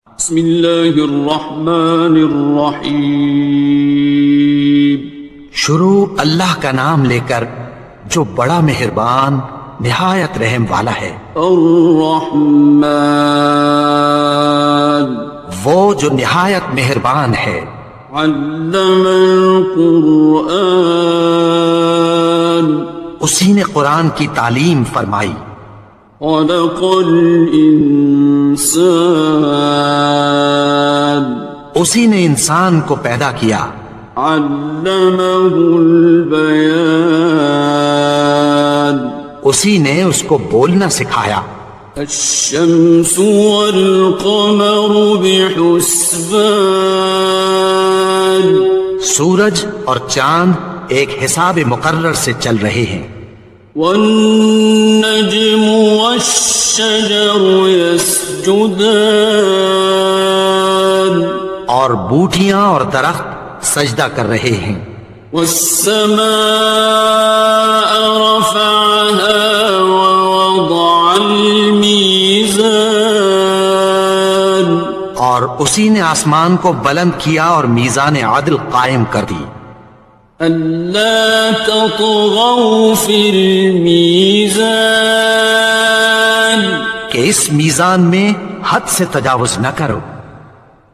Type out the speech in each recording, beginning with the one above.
بسم اللہ الرحمن الرحیم۔ شروع اللہ کا نام لے کر جو بڑا مہربان نہایت رحم والا ہے۔ الرحمن، وہ جو نہایت مہربان ہے۔ علم القرآن، اسی نے قرآن کی تعلیم فرمائی۔ خلق الانسان، اسی نے انسان کو پیدا کیا۔ علمہ البیان، اسی نے اس کو بولنا سکھایا۔ الشمس والقمر بحسبان، سورج اور چاند ایک حساب مقرر سے چل رہے ہیں۔ والنجم والشجر يسجدان، اور بوٹیاں اور درخت سجدہ کر رہے ہیں۔ والسماء رفعها ووضع الميزان، اور اسی نے آسمان کو بلند کیا اور میزان عدل قائم کر دی۔ ألا تطغوا في الميزان، کہ اس میزان میں حد سے تجاوز نہ کرو۔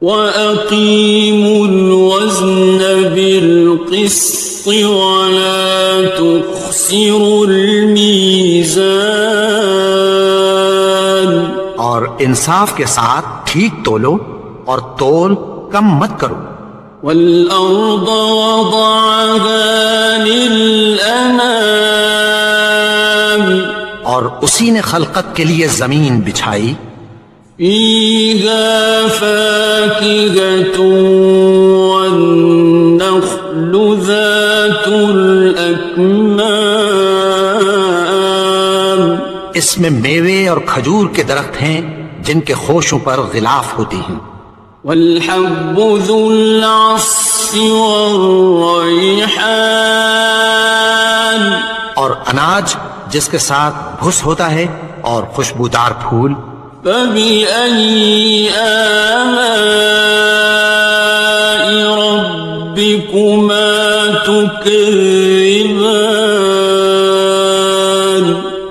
وأقيموا الوزن بالقسط ولا تخسروا الميزان، اور انصاف کے ساتھ ٹھیک تولو اور تول کم مت کرو۔ والأرض وضعها للأنام، اور اسی نے خلقت کے لیے زمین بچھائی۔ فيها فاكهة والنخل ذات الأكمام، اس میں میوے اور کھجور کے درخت ہیں جن کے خوشوں پر غلاف ہوتی ہیں۔ والحب ذو العصف والريحان، اور اناج جس کے ساتھ بھس ہوتا ہے اور خوشبودار پھول۔ فبأي آلاء ربكما تكذبان،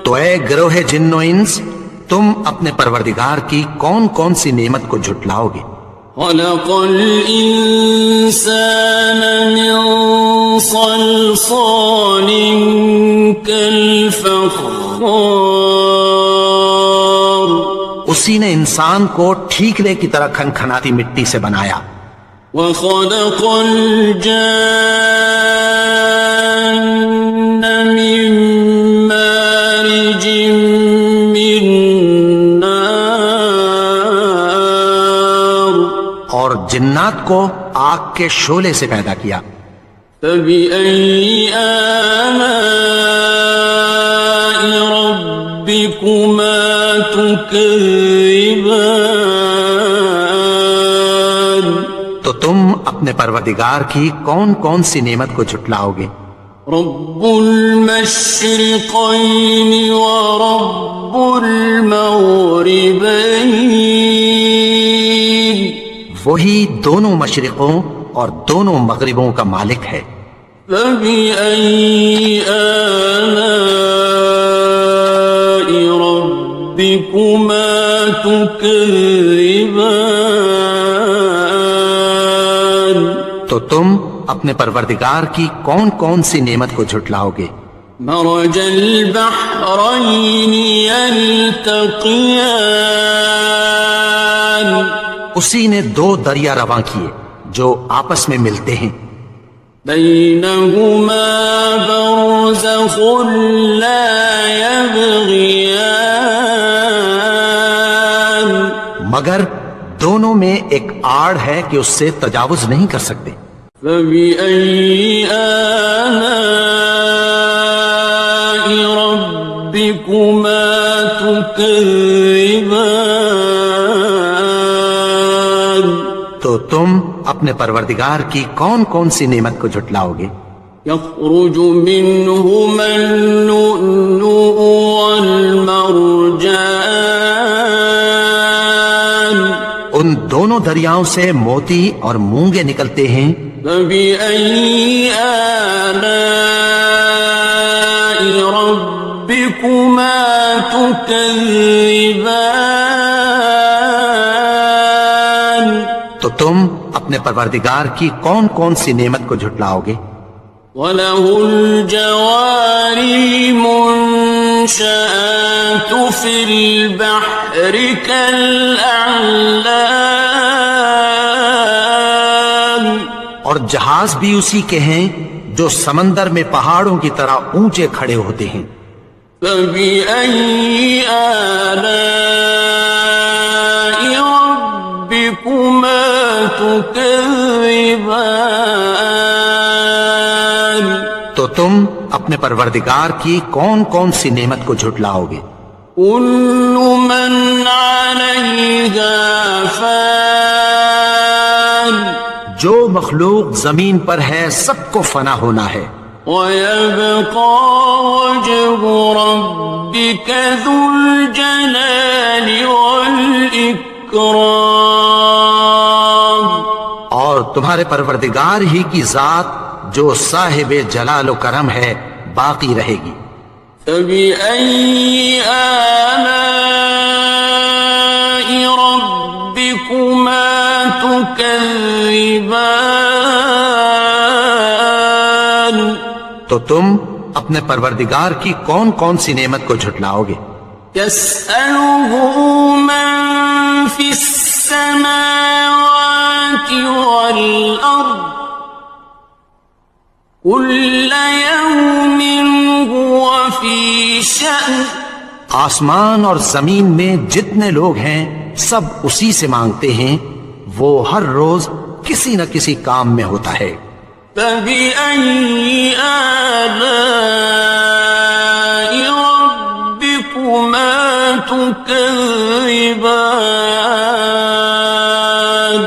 تو اے گروہ جن و انس، تم اپنے پروردگار کی کون کون سی نعمت کو جھٹلاؤ گے؟ خلق الإنسان من صلصال كالفخار، اسی نے انسان کو ٹھیکرے کی طرح کھنکھناتی مٹی سے بنایا۔ وخلق الجان من مارج من نار، اور جنات کو آگ کے شعلے سے پیدا کیا۔ فبأي آلاء ربكما تكذبان، تو تم اپنے پروردگار کی کون کون سی نعمت کو جھٹلاؤ گے؟ رب المشرقين ورب المغربين، وہی دونوں مشرقوں اور دونوں مغربوں کا مالک ہے۔ فبأي آلاء ربكما تكذبان، تو تم اپنے پروردگار کی کون کون سی نعمت کو جھٹلاؤ گے؟ مرج البحرين يلتقيان، اسی نے دو دریا رواں کیے جو آپس میں ملتے ہیں۔ بينهما برزخ لا يبغيان، مگر دونوں میں ایک آڑ ہے کہ اس سے تجاوز نہیں کر سکتے۔ فبأي آلاء ربكما تكذبان، تو تم اپنے پروردگار کی کون کون سی نعمت کو جھٹلاؤ گے؟ يخرج منهما اللؤلؤ والمرجان، ان دونوں دریاؤں سے موتی اور مونگے نکلتے ہیں، فبأي آلاء ربكما تكذبان؟ تو تم اپنے پروردگار کی کون کون سی نعمت کو جھٹلاؤ گے؟ وَلَهُ الْجَوَارِ الْمُنشَآتُ فِي الْبَحْرِ كَالْأَعْلَامِ، اور جہاز بھی اسی کے ہیں جو سمندر میں پہاڑوں کی طرح اونچے کھڑے ہوتے ہیں۔ فَبِأَيِّ آلَاءِ رَبِّكُمَا تُكَذِّبَانِ؟ تو تم اپنے پروردگار کی کون کون سی نعمت کو جھٹلاؤ گے؟ كُلُّ مَنْ عَلَيْهَا فَانٍ، جو مخلوق زمین پر ہے سب کو فنا ہونا ہے، وَيَبْقَى وَجْهُ رَبِّكَ ذُو الْجَلَالِ وَالْإِكْرَامِ، اور تمہارے پروردگار ہی کی ذات جو صاحب جلال و کرم ہے باقی رہے گی۔ فَبِأَيِّ آلَاءِ رَبِّكُمَا تُكَذِّبَانِ؟ تو تم اپنے پروردگار کی کون کون سی نعمت کو جھٹلاؤ گے؟ يَسْأَلُهُ مَن فِي السَّمَاوَاتِ وَالْأَرْضِ كُلَّ يَوْمٍ هُوَ فِي شَأْنٍ، آسمان اور زمین میں جتنے لوگ ہیں سب اسی سے مانگتے ہیں، وہ ہر روز کسی نہ کسی کام میں ہوتا ہے۔ فَبِأَيِّ آلَاءِ رَبِّكُمَا تُكَذِّبَانِ؟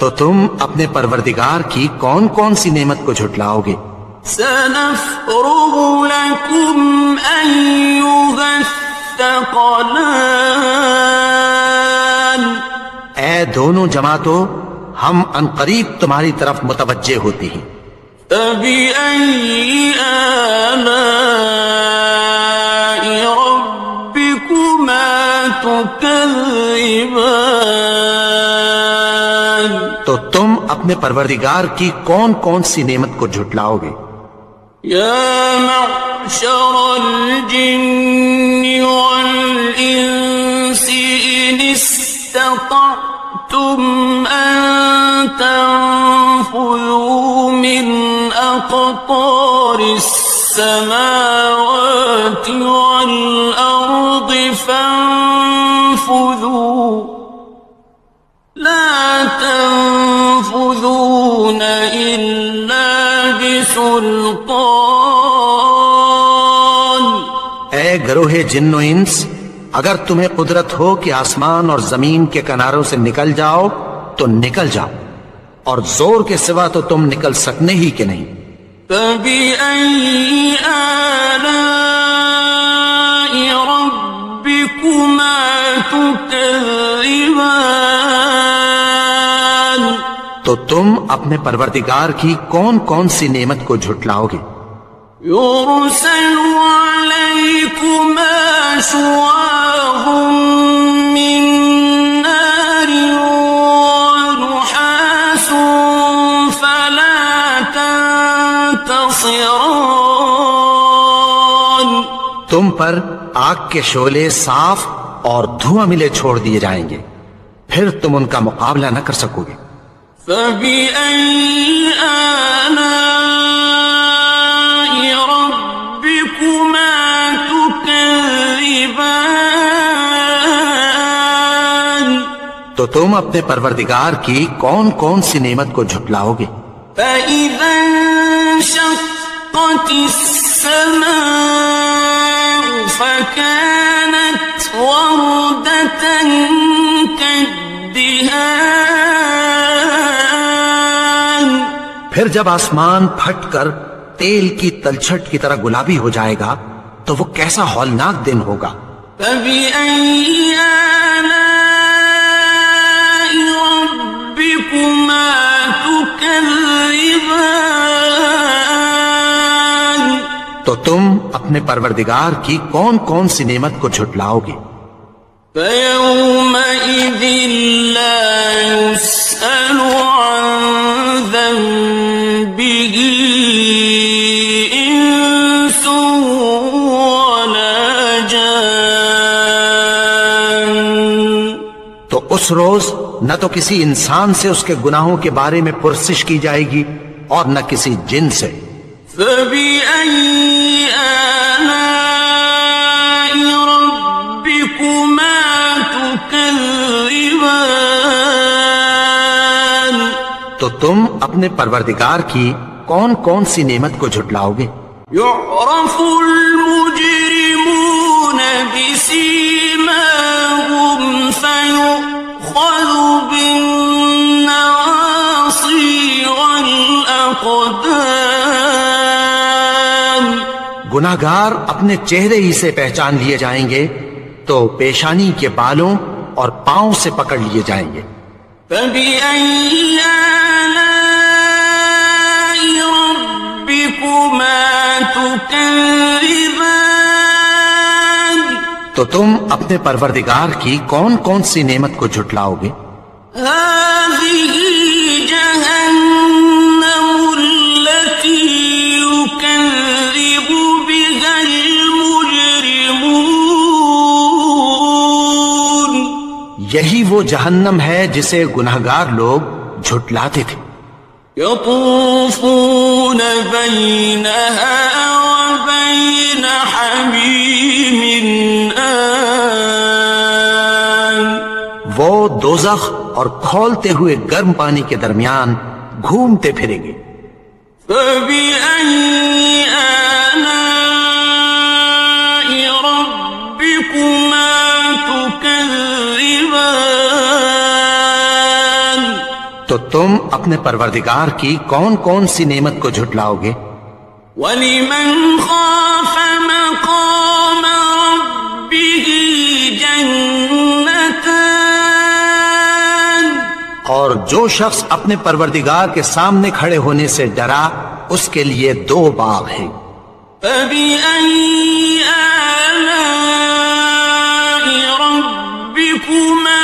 تو تم اپنے پروردگار کی کون کون سی نعمت کو جھٹلاؤ گے؟ سَنَفْرُغُ لَكُمْ أَيُّهَ الثَّقَلَانِ، اے دونوں جماعتوں، ہم عنقریب تمہاری طرف متوجہ ہوتے ہیں۔ فَبِأَيِّ آلَاءِ رَبِّكُمَا تُكَذِّبَانِ؟ تو تم اپنے پروردگار کی کون کون سی نعمت کو جھٹلاؤ گے؟ يَا مَعْشَرَ الْجِنِّ وَالْإِنسِ إِنِ اسْتَطَعْتُمْ أَن تَنفُذُوا مِنْ أَقْطَارِ السَّمَاوَاتِ وَالْأَرْضِ فَانفُذُوا لَا تَنفُذُونَ إِلَّا بِسُلْطَانٍ۔ اے گروہ جن و انس، اگر تمہیں قدرت ہو کہ آسمان اور زمین کے کناروں سے نکل جاؤ تو نکل جاؤ، اور زور کے سوا تو تم نکل سکنے ہی کہ نہیں۔ فَبِأَيِّ آلَاءِ رَبِّكُمَا تُكَذِّبَانِ؟ تو تم اپنے پروردگار کی کون کون سی نعمت کو جھٹلاؤ گے؟ يُرْسَلُ عَلَيْكُمَا شُوَاظٌ مِّن نَّارٍ وَنُحَاسٌ فَلَا تَنتَصِرَانِ، تم پر آگ کے شعلے صاف اور دھواں ملے چھوڑ دیے جائیں گے، پھر تم ان کا مقابلہ نہ کر سکو گے۔ فَبِأَيِّ آلَاءِ رَبِّكُمَا تُكَذِّبَانِ؟ تو تم اپنے پروردگار کی کون کون سی نعمت کو جھٹلاؤ گے؟ فَإِذَا انشَقَّتِ السَّمَاءُ فَكَانَتْ وَرْدَةً كَالدِّهَانِ، پھر جب آسمان پھٹ کر تیل کی تلچھٹ کی طرح گلابی ہو جائے گا تو وہ کیسا ہولناک دن ہوگا۔ فَبِأَيِّ آلَاءِ اپنے پروردگار کی کون کون سی نعمت کو جھٹلاؤ گے؟ فَيَوْمَئِذٍ لَا يُسْأَلُ عَنْ ذَنبِهِ إِنسٌ وَلَا جَانٌ. تو اس روز نہ تو کسی انسان سے اس کے گناہوں کے بارے میں پرسش کی جائے گی اور نہ کسی جن سے. فَبِأَيِّ آلَاءِ رَبِّكُمَا تُكَذِّبَانِ. تو تم اپنے پروردگار کی کون کون سی نعمت کو جھٹلاؤ گے؟ يُعْرَفُ الْمُجْرِمُونَ بِسِيمَاهُمْ فَيُؤْخَذُ بِالنَّوَاصِي وَالْأَقْدَامِ. گناہگار اپنے چہرے ہی سے پہچان لیے جائیں گے تو پیشانی کے بالوں اور پاؤں سے پکڑ لیے جائیں گے. فَبِأَيِّ آلَاءِ رَبِّكُمَا تُكَذِّبَانِ. تو تم اپنے پروردگار کی کون کون سی نعمت کو جھٹلاؤ گے؟ هَذِهِ جَهَنَّمُ الَّتِي يُكَذِّبُ بِهَا الْمُجْرِمُونَ. یہی وہ جہنم ہے جسے گناہگار لوگ جھٹلاتے تھے. يَطُوفُونَ بَيْنَهَا وَبَيْنَ حَمِيمٍ آنٍ. وہ دوزخ اور کھولتے ہوئے گرم پانی کے درمیان گھومتے پھریں گے. فَبِأَيِّ آلَاءِ رَبِّكُمَا تُكَذِّبَانِ. تو تم اپنے پروردگار کی کون کون سی نعمت کو جھٹلاؤ گے؟ وَلِمَنْ خَافَ مَقَامَ رَبِّهِ جَنَّتَانِ. اور جو شخص اپنے پروردگار کے سامنے کھڑے ہونے سے ڈرا اس کے لیے 2 باغ ہیں. فَبِأَيِّ آلَاءِ رَبِّكُمَا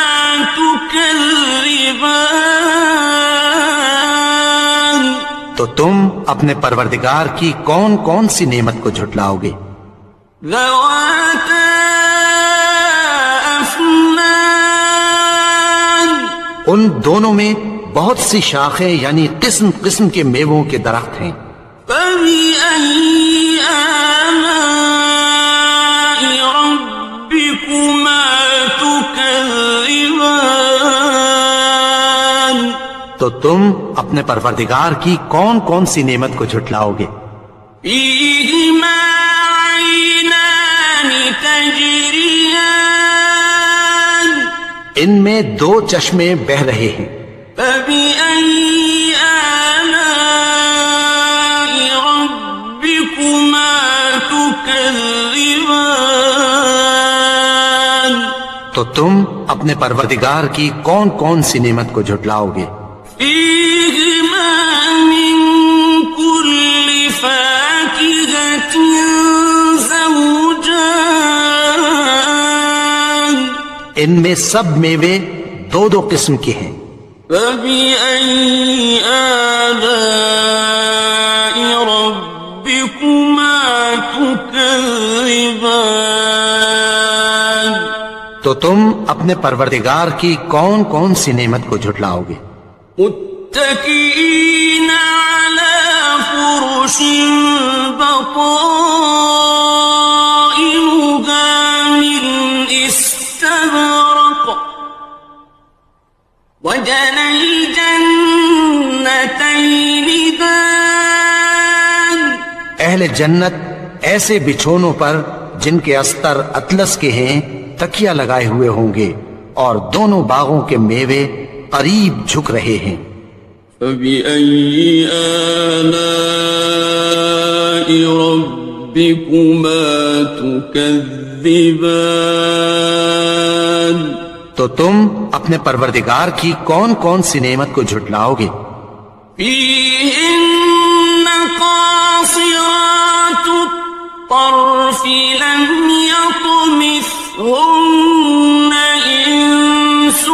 تُكَذِّبَانِ. تو تم اپنے پروردگار کی کون کون سی نعمت کو جھٹلاؤ گے؟ ذَوَاتَا أَفْنَانٍ. ان دونوں میں بہت سی شاخیں یعنی قسم قسم کے میووں کے درخت ہیں. فَبِأَيِّ آلَاءِ رَبِّكُمَا تُكَذِّبَانِ. تو تم اپنے پروردگار کی کون کون سی نعمت کو جھٹلاؤ گے؟ فِيهِمَا عَيْنَانِ تَجْرِيَانِ. ان میں 2 چشمے بہ رہے ہیں. فَبِأَيِّ آلَاءِ رَبِّكُمَا تُكَذِّبَانِ. تو تم اپنے پروردگار کی کون کون سی نعمت کو جھٹلاؤ گے؟ فِيهِمَا مِن كُلِّ فَاكِهَةٍ زَوْجَانِ. ان میں سب میوے 2 قسم کے ہیں. فَبِأَيِّ آلَاءِ رَبِّكُمَا تُكَذِّبَانِ. تو تم اپنے پروردگار کی کون کون سی نعمت کو جھٹلاؤ گے؟ متكئين على فرش بطائنها من استبرق وجنى الجنتين دان. اہل جنت ایسے بچھونوں پر جن کے استر اطلس کے ہیں تکیہ لگائے ہوئے ہوں گے اور دونوں باغوں کے میوے قریب جھک رہے ہیں. فَبِأَيِّ آلَاءِ رَبِّكُمَا تُكَذِّبَانِ. تو تم اپنے پروردگار کی کون کون سی نعمت کو جھٹلاؤ گے؟ فِيهِنَّ قَاصِرَاتُ الطرف لم يطمثهن إنس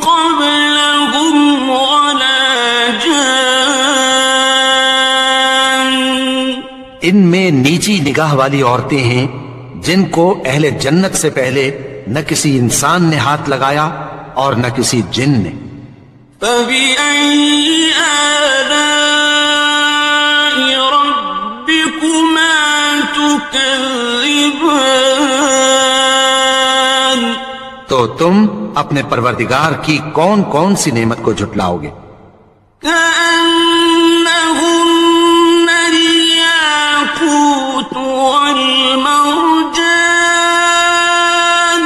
قبلهم ولا جان. ان میں نیچی نگاہ والی عورتیں ہیں جن کو اہل جنت سے پہلے نہ کسی انسان نے ہاتھ لگایا اور نہ کسی جن نے. فبأي آلاء ربكما تكذبان. تو تم اپنے پروردگار کی کون کون سی نعمت کو جھٹلاؤ گے؟ كأنهن الياقوت والمرجان.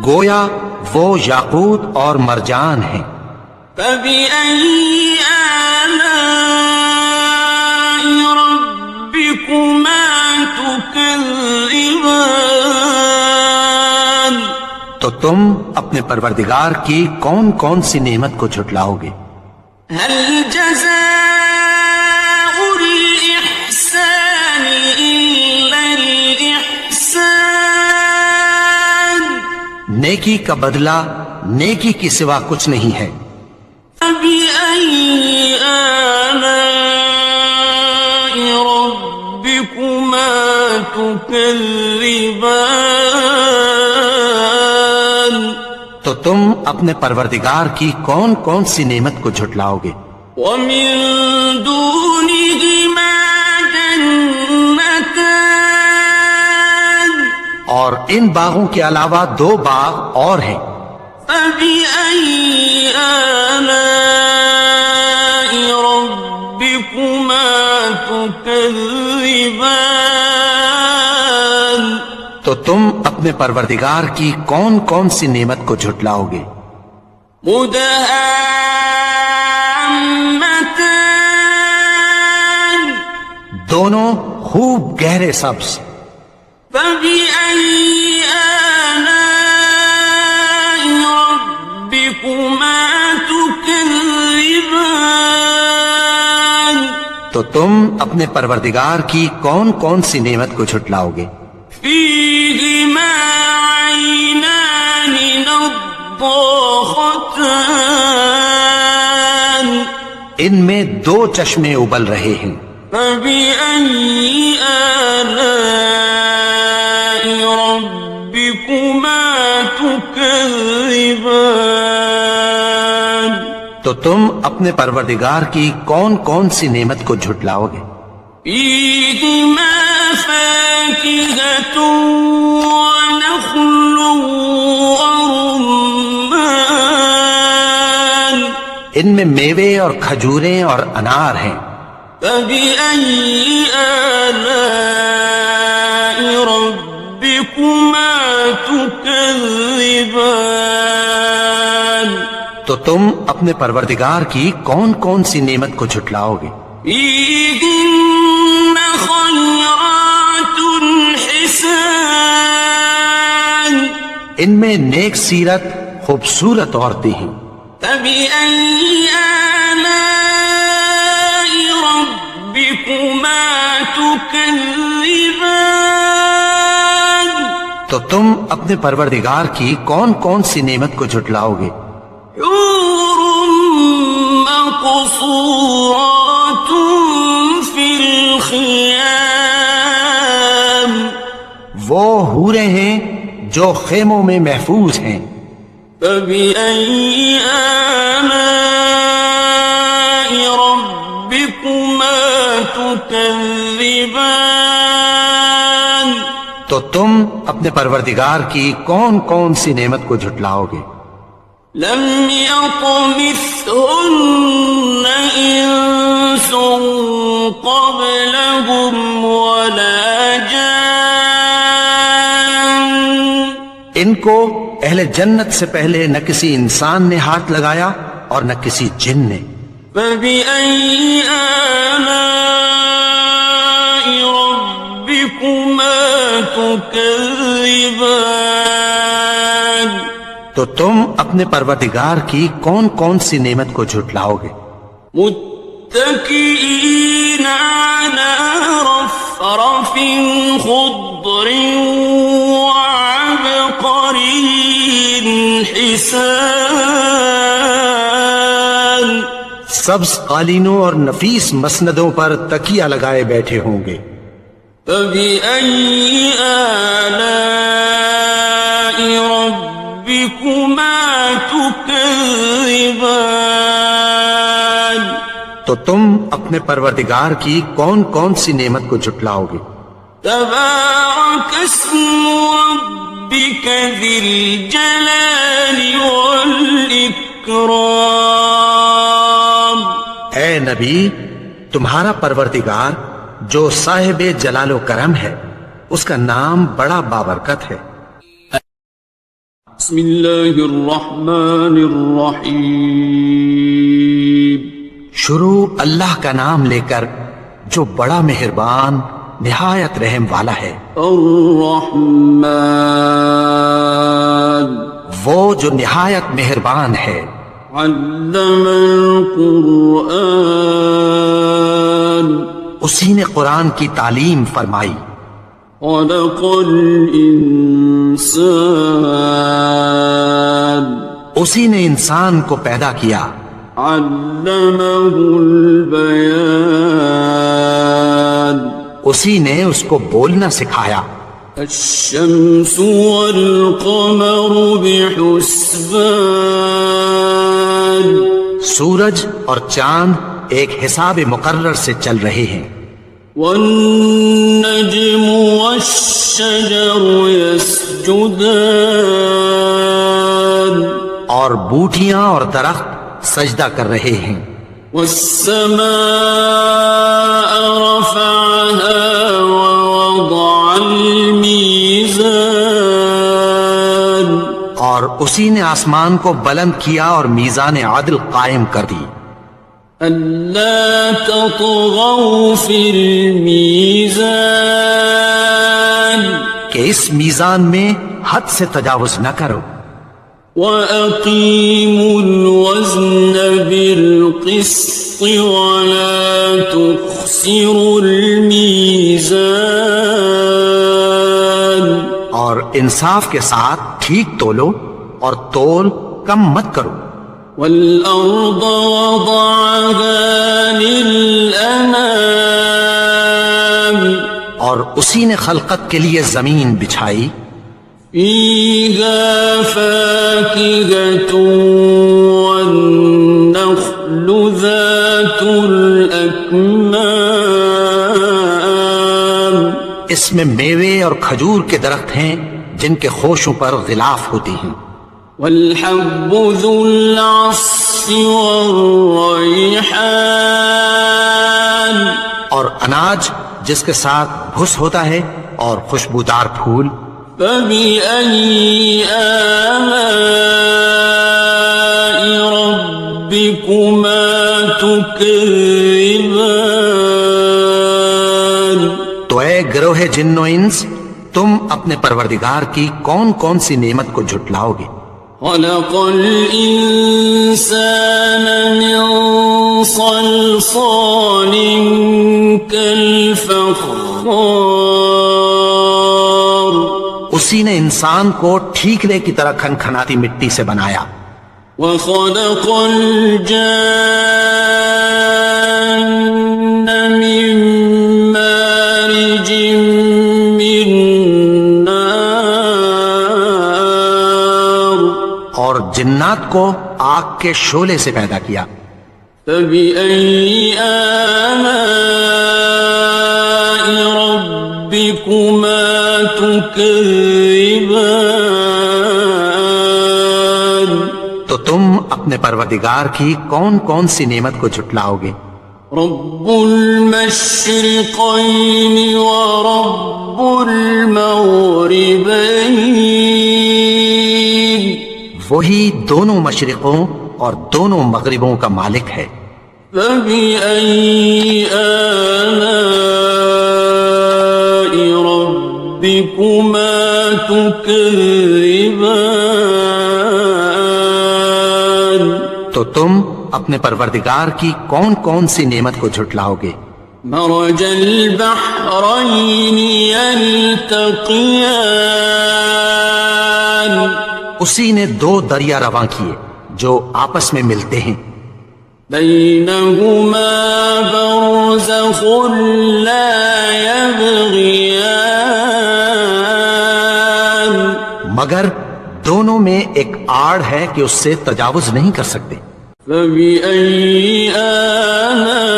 گویا وہ یاقوت اور مرجان ہیں. فبأي آلاء ربكما تكذبان. تو تم اپنے پروردگار کی کون کون سی نعمت کو جھٹلاؤ گے؟ هل جزاء الإحسان إلا الإحسان. نیکی کا بدلہ نیکی کی سوا کچھ نہیں ہے. فبأي آلاء ربكما تكذبان. تو تم اپنے پروردگار کی کون کون سی نعمت کو جھٹلاؤ گے؟ ومن دونهما جنتان. اور ان باغوں کے علاوہ دو باغ اور ہیں. فبأي آلاء ربكما تكذبان. تو تم اپنے پروردگار کی کون کون سی نعمت کو جھٹلاؤ گے؟ مدهامتان. دونوں خوب گہرے سبز. فبأي آلاء ربكما تكذبان. تو تم اپنے پروردگار کی کون کون سی نعمت کو جھٹلاؤ گے؟ فيهما عينان نضاختان. ان میں دو چشمے ابل رہے ہیں. فبأي آلاء ربكما تكذبان. تو تم اپنے پروردگار کی کون کون سی نعمت کو جھٹلاؤ گے؟ فيهما فاكهة ونخل ورمان. ان میں میوے اور کھجوریں اور انار ہیں. فبأي آلاء ربكما تكذبان. تو تم اپنے پروردگار کی کون کون سی نعمت کو جھٹلاؤ گے؟ فيهن خيرات حسان. ان میں نیک سیرت خوبصورت عورتیں ہیں. فبأي آلاء ربكما تكذبان. تو تم اپنے پروردگار کی کون کون سی نعمت کو جھٹلاؤ گے؟ حور مقصورات في الخيام. وہ حوریں ہیں جو خیموں میں محفوظ ہیں. فبأي آلاء ربكما تكذبان. تو تم اپنے پروردگار کی کون کون سی نعمت کو جھٹلاؤ گے؟ لم يطمثهن إنس قبلهم ولا جان. ان کو اہل جنت سے پہلے نہ کسی انسان نے ہاتھ لگایا اور نہ کسی جن نے. فبأي آلاء ربكما تكذبان. تو تم اپنے پروردگار کی کون کون سی نعمت کو جھٹلاؤ گے؟ متكئين على رفرف وزخرف خضر وعبقري حسان. سبز قالینوں اور نفیس مسندوں پر تکیہ لگائے بیٹھے ہوں گے. فبأي آلاء ربكما تكذبان. تو تم اپنے پروردگار کی کون کون سی نعمت کو جھٹلاؤ گے؟ تبارك اسم ربك ذي الجلال والإكرام. اے نبی، تمہارا پروردگار جو صاحب جلال و کرم ہے، اس کا نام بڑا بابرکت ہے. بسم اللہ الرحمن الرحیم. شروع اللہ کا نام لے کر جو بڑا مہربان نہایت رحم والا ہے. الرحمن وہ جو نہایت مہربان ہے. علم القرآن اسی نے قرآن کی تعلیم فرمائی. خلق الانسان اسی نے انسان کو پیدا کیا. علمه البیان اسی نے اس کو بولنا سکھایا. الشمس والقمر بحسبان سورج اور چاند ایک حساب مقرر سے چل رہے ہیں. والنجم والشجر يسجدان اور بوٹیاں اور درخت سجدہ کر رہے ہیں. والسماء رفعها ووضع الميزان اور اسی نے آسمان کو بلند کیا اور میزان عدل قائم کر دی. ألا تطغوا في الميزان کہ اس میزان میں حد سے تجاوز نہ کرو. وأقيموا الوزن بالقسط ولا تخسروا الميزان اور انصاف کے ساتھ ٹھیک تولو اور تول کم مت کرو. والأرض وضعها للأنام اور اسی نے خلقت کے لیے زمین بچھائی. فيها فاكهة والنخل ذات الأكمام اس میں میوے اور کھجور کے درخت ہیں جن کے خوشوں پر غلاف ہوتی ہیں. والحب ذو العصف والريحان اور اناج جس کے ساتھ بھس ہوتا ہے اور خوشبودار پھول. فبأي آلاء ربكما تكذبان. تو اے گروہ جن و انس، تم اپنے پروردگار کی کون کون سی نعمت کو جھٹلاؤ گے؟ خلق الإنسان من صلصال كالفخار. اسی نے انسان کو ٹھیکرے کی طرح کھنکھناتی مٹی سے بنایا. وخلق الجان من مارج من نار. اور جنات کو آگ کے شعلے سے پیدا کیا. فبأي آلاء ربكما تكذبان. تو تم اپنے پروردگار کی کون کون سی نعمت کو جھٹلاؤ گے؟ رب المشرقين ورب المغربين. وہی دونوں مشرقوں اور دونوں مغربوں کا مالک ہے. فبأي آلاء ربكما تكذبان. تو تم اپنے پروردگار کی کون کون سی نعمت کو جھٹلاؤ گے؟ مرج البحرين يلتقيان اسی نے دو دریا رواں کیے جو آپس میں ملتے ہیں، بينهما برزخ لا يبغيان مگر دونوں میں ایک آڑ ہے کہ اس سے تجاوز نہیں کر سکتے۔ فبأي آلاء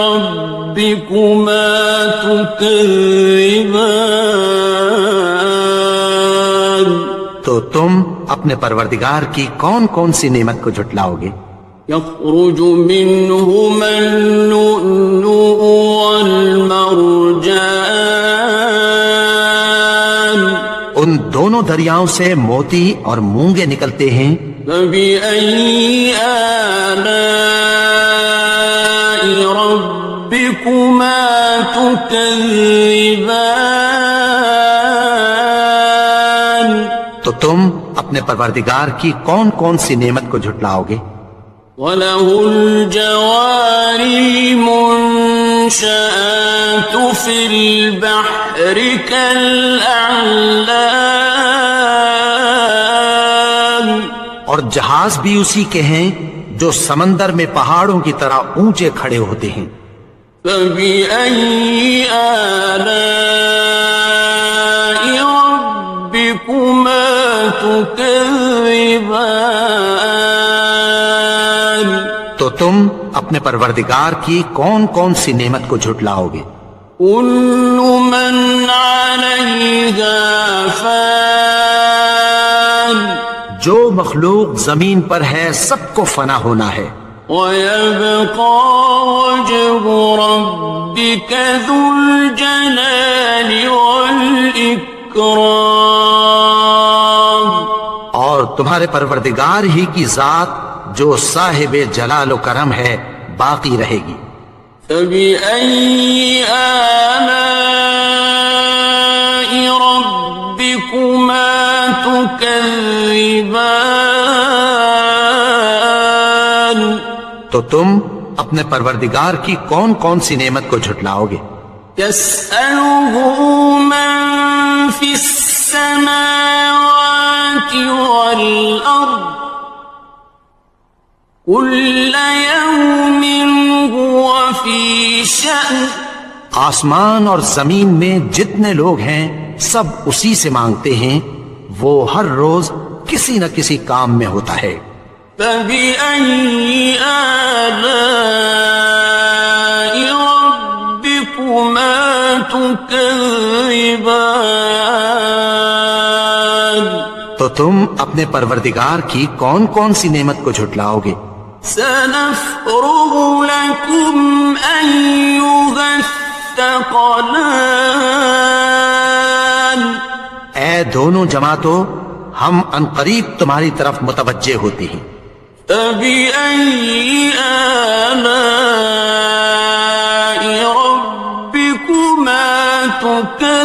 ربكما تكذبان تو تم اپنے پروردگار کی کون کون سی نعمت کو جھٹلاؤ گے؟ يخرج منهما اللؤلؤ والمرجان ان دونوں دریاؤں سے موتی اور مونگے نکلتے ہیں۔ فبأي آلاء ربكما تكذبان تو تم اپنے پروردگار کی کون کون سی نعمت کو جھٹلاؤ گے؟ وَلَهُ الْجَوَارِ الْمُنشَآتُ فِي الْبَحْرِ كَالْأَعْلَامِ اور جہاز بھی اسی کے ہیں جو سمندر میں پہاڑوں کی طرح اونچے کھڑے ہوتے ہیں۔ فَبِأَيِّ آلَاءِ رَبِّكُمَا تُكَذِّبَانِ تو تم اپنے پروردگار کی کون کون سی نعمت کو جھٹلاؤ گے؟ كُلُّ مَنْ عَلَيْهَا فَانٍ جو مخلوق زمین پر ہے سب کو فنا ہونا ہے، وَيَبْقَى وَجْهُ رَبِّكَ ذُو الْجَلَالِ وَالْإِكْرَامِ اور تمہارے پروردگار ہی کی ذات جو صاحب جلال و کرم ہے باقی رہے گی۔ فَبِأَيِّ آلَاءِ رَبِّكُمَا تُكَذِّبَانِ تو تم اپنے پروردگار کی کون کون سی نعمت کو جھٹلاؤ گے؟ يَسْأَلُهُ مَن فِي السَّمَاوَاتِ وَالْأَرْضِ كُلَّ يَوْمٍ هُوَ فِي شَأْنٍ آسمان اور زمین میں جتنے لوگ ہیں سب اسی سے مانگتے ہیں، وہ ہر روز کسی نہ کسی کام میں ہوتا ہے۔ فَبِأَيِّ آلَاءِ رَبِّكُمَا تُكَذِّبَانِ تو تم اپنے پروردگار کی کون کون سی نعمت کو جھٹلاؤ گے؟ سَنَفْرُغُ لَكُمْ أَيُّهَ الثَّقَلَانِ اے دونوں جماعتوں، ہم عنقریب تمہاری طرف متوجہ ہوتے ہیں۔ فَبِأَيِّ آلَاءِ رَبِّكُمَا تُكَذِّبَانِ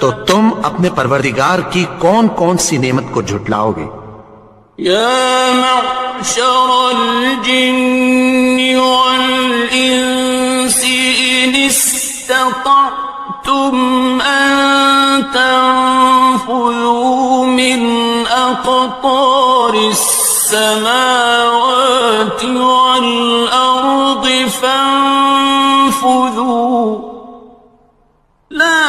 تو تم اپنے پروردگار کی کون کون سی نعمت کو جھٹلاؤ گے؟ يا معشر الجن والإنس إن استطعتم أن تنفذوا من أقطار السماوات والأرض فانفذوا لا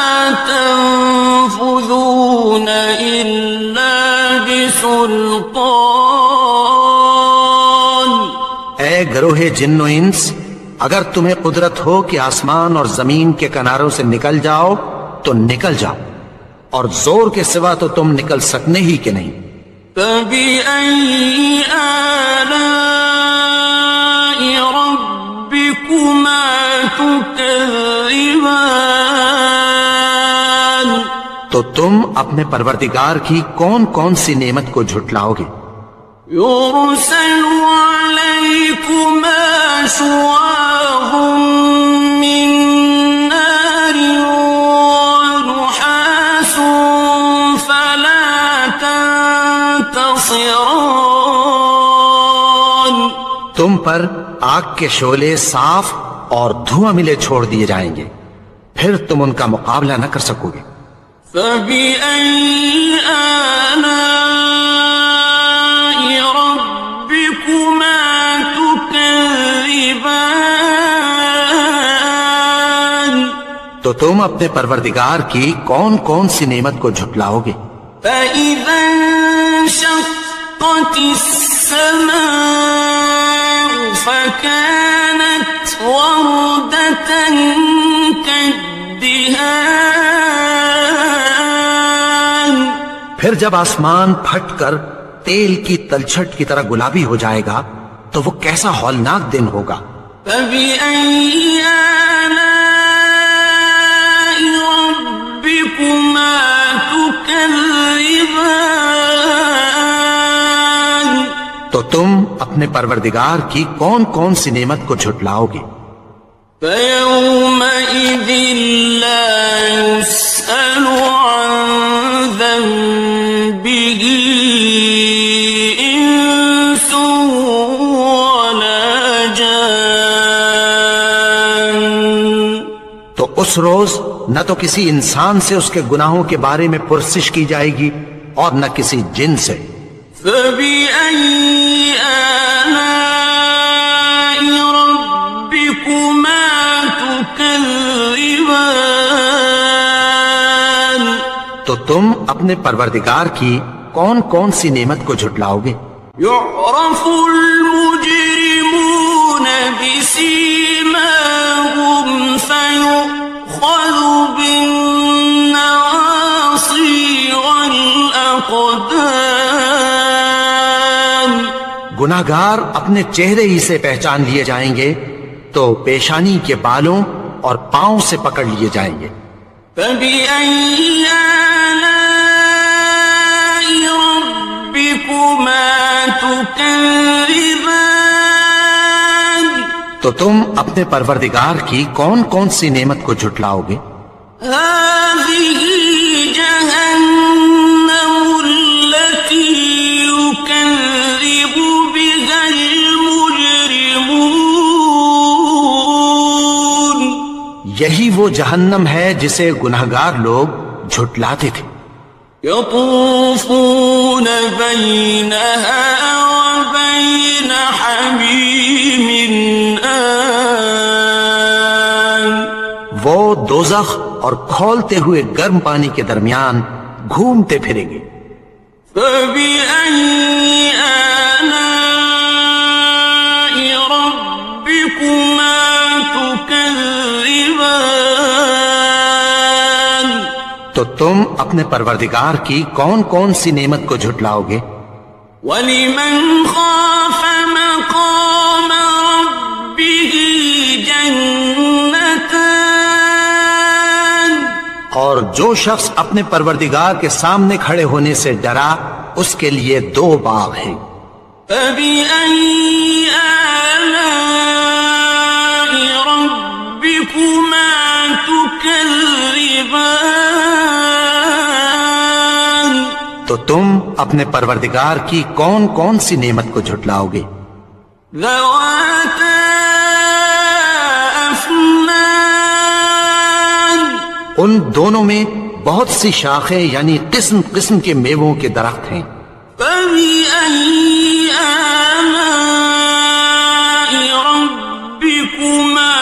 تنفذون إلا بسلطان اے گروہ جن و انس، اگر تمہیں قدرت ہو کہ آسمان اور زمین کے کناروں سے نکل جاؤ تو نکل جاؤ، اور زور کے سوا تو تم نکل سکنے ہی کہ نہیں۔ فَبِأَيِّ آلَاءِ رَبِّكُمَا تُكَذِّبَانِ تو تم اپنے پروردگار کی کون کون سی نعمت کو جھٹلاؤ گے؟ يُرْسَلُ عَلَيْكُمَا شُوَاظٌ مِّن نَّارٍ وَنُحَاسٌ فَلَا تَنتَصِرَانِ تم پر آگ کے شعلے صاف اور دھواں ملے چھوڑ دیے جائیں گے، پھر تم ان کا مقابلہ نہ کر سکو گے۔ فَبِأَيِّ آلَاءِ رَبِّكُمَا تُكَذِّبَانِ، تو تم اپنے پروردگار کی کون کون سی نعمت کو جھٹلاؤ گے؟ فَإِذَا انشَقَّتِ السَّمَاءُ فَكَانَتْ وَرْدَةً كَالدِّهَانِ، پھر جب آسمان پھٹ کر تیل کی تلچھٹ کی طرح گلابی ہو جائے گا تو وہ کیسا ہولناک دن ہوگا۔ فَبِأَيِّ آلَاءِ رَبِّكُمَا تُكَذِّبَانِ، تو تم اپنے پروردگار کی کون کون سی نعمت کو جھٹلاؤ گے؟ فَيَوْمَئِذٍ لَا يُسْأَلُ عَنْ ذَنبِهِ إِنسٌ وَلَا جَانٌ، تو اس روز نہ تو کسی انسان سے اس کے گناہوں کے بارے میں پرسش کی جائے گی اور نہ کسی جن سے۔ فَبِأَيِّ آلَاءِ رَبِّكُمَا تُكَذِّبَانِ، تو تم اپنے پروردگار کی کون کون سی نعمت کو جھٹلاؤ گے؟ يُعْرَفُ الْمُجْرِمُونَ بِسِيمَاهُمْ فَيُؤْخَذُ بِالنَّوَاصِي وَالْأَقْدَامِ، گناہگار اپنے چہرے ہی سے پہچان لیے جائیں گے تو پیشانی کے بالوں اور پاؤں سے پکڑ لیے جائیں گے۔ فَبِأَيِّ آلَاءِ رَبِّكُمَا تُكَذِّبَانِ، تو تم اپنے پروردگار کی کون کون سی نعمت کو جھٹلاؤ گے؟ هَٰذِهِ جَهَنَّمُ الَّتِي يُكَذِّبُ بِهَا الْمُجْرِمُونَ، یہی وہ جہنم ہے جسے گناہگار لوگ جھٹلاتے تھے۔ يَطُوفُونَ بَيْنَهَا وَبَيْنَ حَمِيمٍ آنٍ، وہ دوزخ اور کھولتے ہوئے گرم پانی کے درمیان گھومتے پھریں گے۔ فَبِأَيِّ آلَاءِ رَبِّكُمَا تُكَذِّبَانِ، تو تم اپنے پروردگار کی کون کون سی نعمت کو جھٹلاؤ گے؟ وَلِمَنْ خَافَ مَقَامَ رَبِّهِ جَنَّتَانِ، اور جو شخص اپنے پروردگار کے سامنے کھڑے ہونے سے ڈرا اس کے لیے دو باغ ہیں۔ فَبِأَيِّ آلَاءِ رَبِّكُمَا تُكَذِّبَانِ، تو تم اپنے پروردگار کی کون کون سی نعمت کو جھٹلاؤ گے؟ ذَوَاتَا أَفْنَانٍ، ان دونوں میں بہت سی شاخیں یعنی قسم قسم کے میووں کے درخت ہیں۔ فَبِأَيِّ آلَاءِ رَبِّكُمَا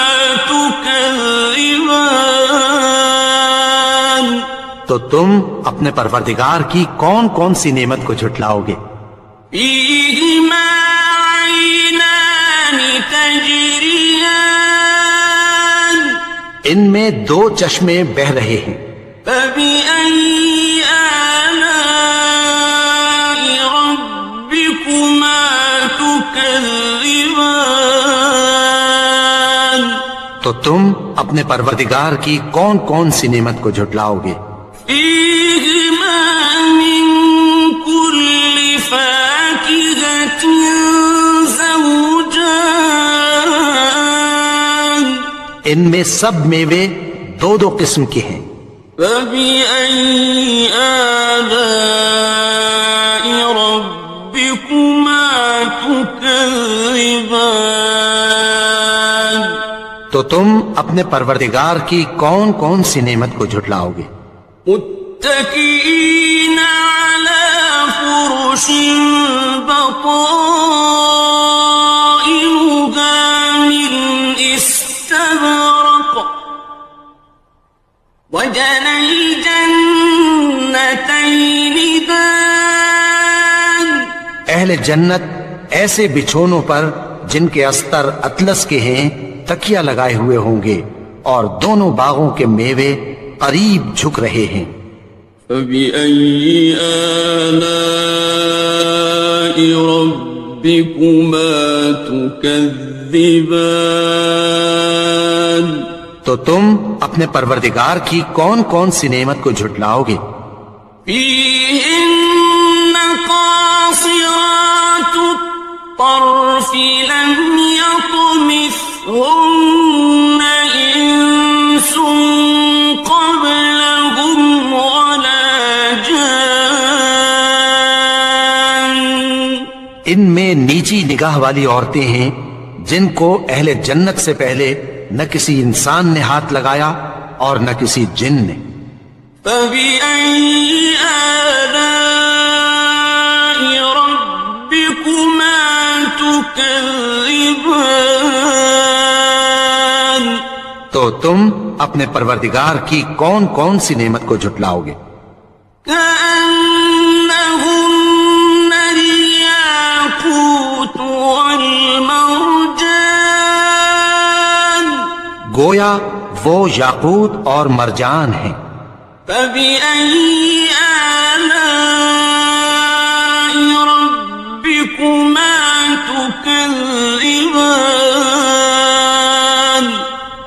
تُكَذِّبَانِ، تو تم اپنے پروردگار کی کون کون سی نعمت کو جھٹلاؤ گے؟ فِيهِمَا عَيْنَانِ تَجْرِيَانِ، ان میں دو چشمے بہہ رہے ہیں۔ فَبِأَيِّ آلَاءِ رَبِّكُمَا تُكَذِّبَانِ، تو تم اپنے پروردگار کی کون کون سی نعمت کو جھٹلاؤ گے؟ فِيهِمَا مِن كُلِّ فَاكِهَةٍ زَوْجَانِ، ان میں سب میوے دو دو قسم کے ہیں۔ فَبِأَيِّ آلَاءِ رَبِّكُمَا تُكَذِّبَانِ، تم اپنے پروردگار کی کون کون سی نعمت کو جھٹلاؤ گے؟ متكئين على فرش بطائنها من استبرق وجنى الجنتين دان. اہل جنت ایسے بچھونوں پر جن کے استر اطلس کے ہیں تکیہ لگائے ہوئے ہوں گے اور دونوں باغوں کے میوے قریب جھک رہے ہیں. فَبِأَيِّ آلَاءِ رَبِّكُمَا تُكَذِّبَانِ. تو تم اپنے پروردگار کی کون کون سی نعمت کو جھٹلاؤ گے؟ فِيهِنَّ قَاصِرَاتُ الطَّرْفِ لَمْ يَطْمِثْهُنَّ إِنسٌ قَبْلَهُمْ وَلَا جَانٌّ. ان میں نیچی نگاہ والی عورتیں ہیں جن کو اہل جنت سے پہلے نہ کسی انسان نے ہاتھ لگایا اور نہ کسی جن نے. فَبِأَيِّ آلَاءِ رَبِّكُمَا تُكَذِّبَانِ. تو تم اپنے پروردگار کی کون کون سی نعمت کو جھٹلاؤ گے؟ كأنهن الياقوت والمرجان. گویا وہ یاقوت اور مرجان ہیں. فبأي آلاء ربكما تكذبان.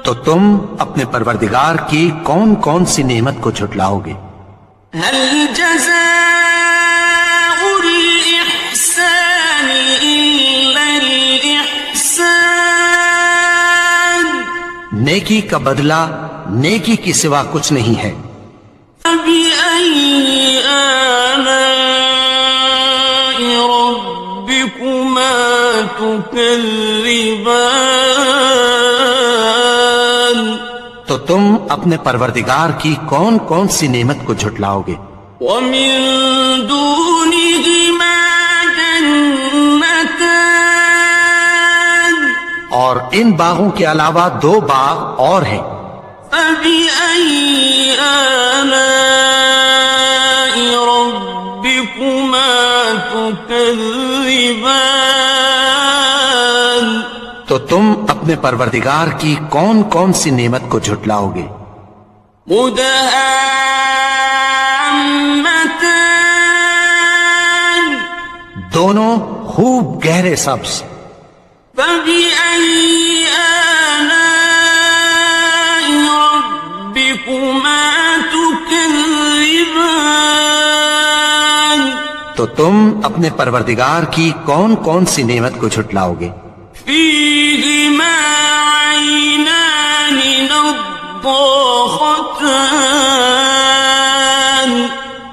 تو تم اپنے پروردگار کی کون کون سی نعمت کو جھٹلاؤ گے؟ هل جزاء الإحسان إلا الإحسان. نیکی کا بدلہ نیکی کی سوا کچھ نہیں ہے. فبأي آلاء ربكما تكذبان. تو تم اپنے پروردگار کی کون کون سی نعمت کو جھٹلاؤ گے؟ ومن دونهما جنتان. اور ان باغوں کے علاوہ دو باغ اور ہیں. فبأي آلاء ربكما تكذبان. تو تم اپنے پروردگار کی کون کون سی نعمت کو جھٹلاؤ گے؟ مدهامتان. دونوں خوب گہرے سبز. فبأي آلاء ربكما تكذبان. تو تم اپنے پروردگار کی کون کون سی نعمت کو جھٹلاؤ گے؟ فيهما عينان نضاختان.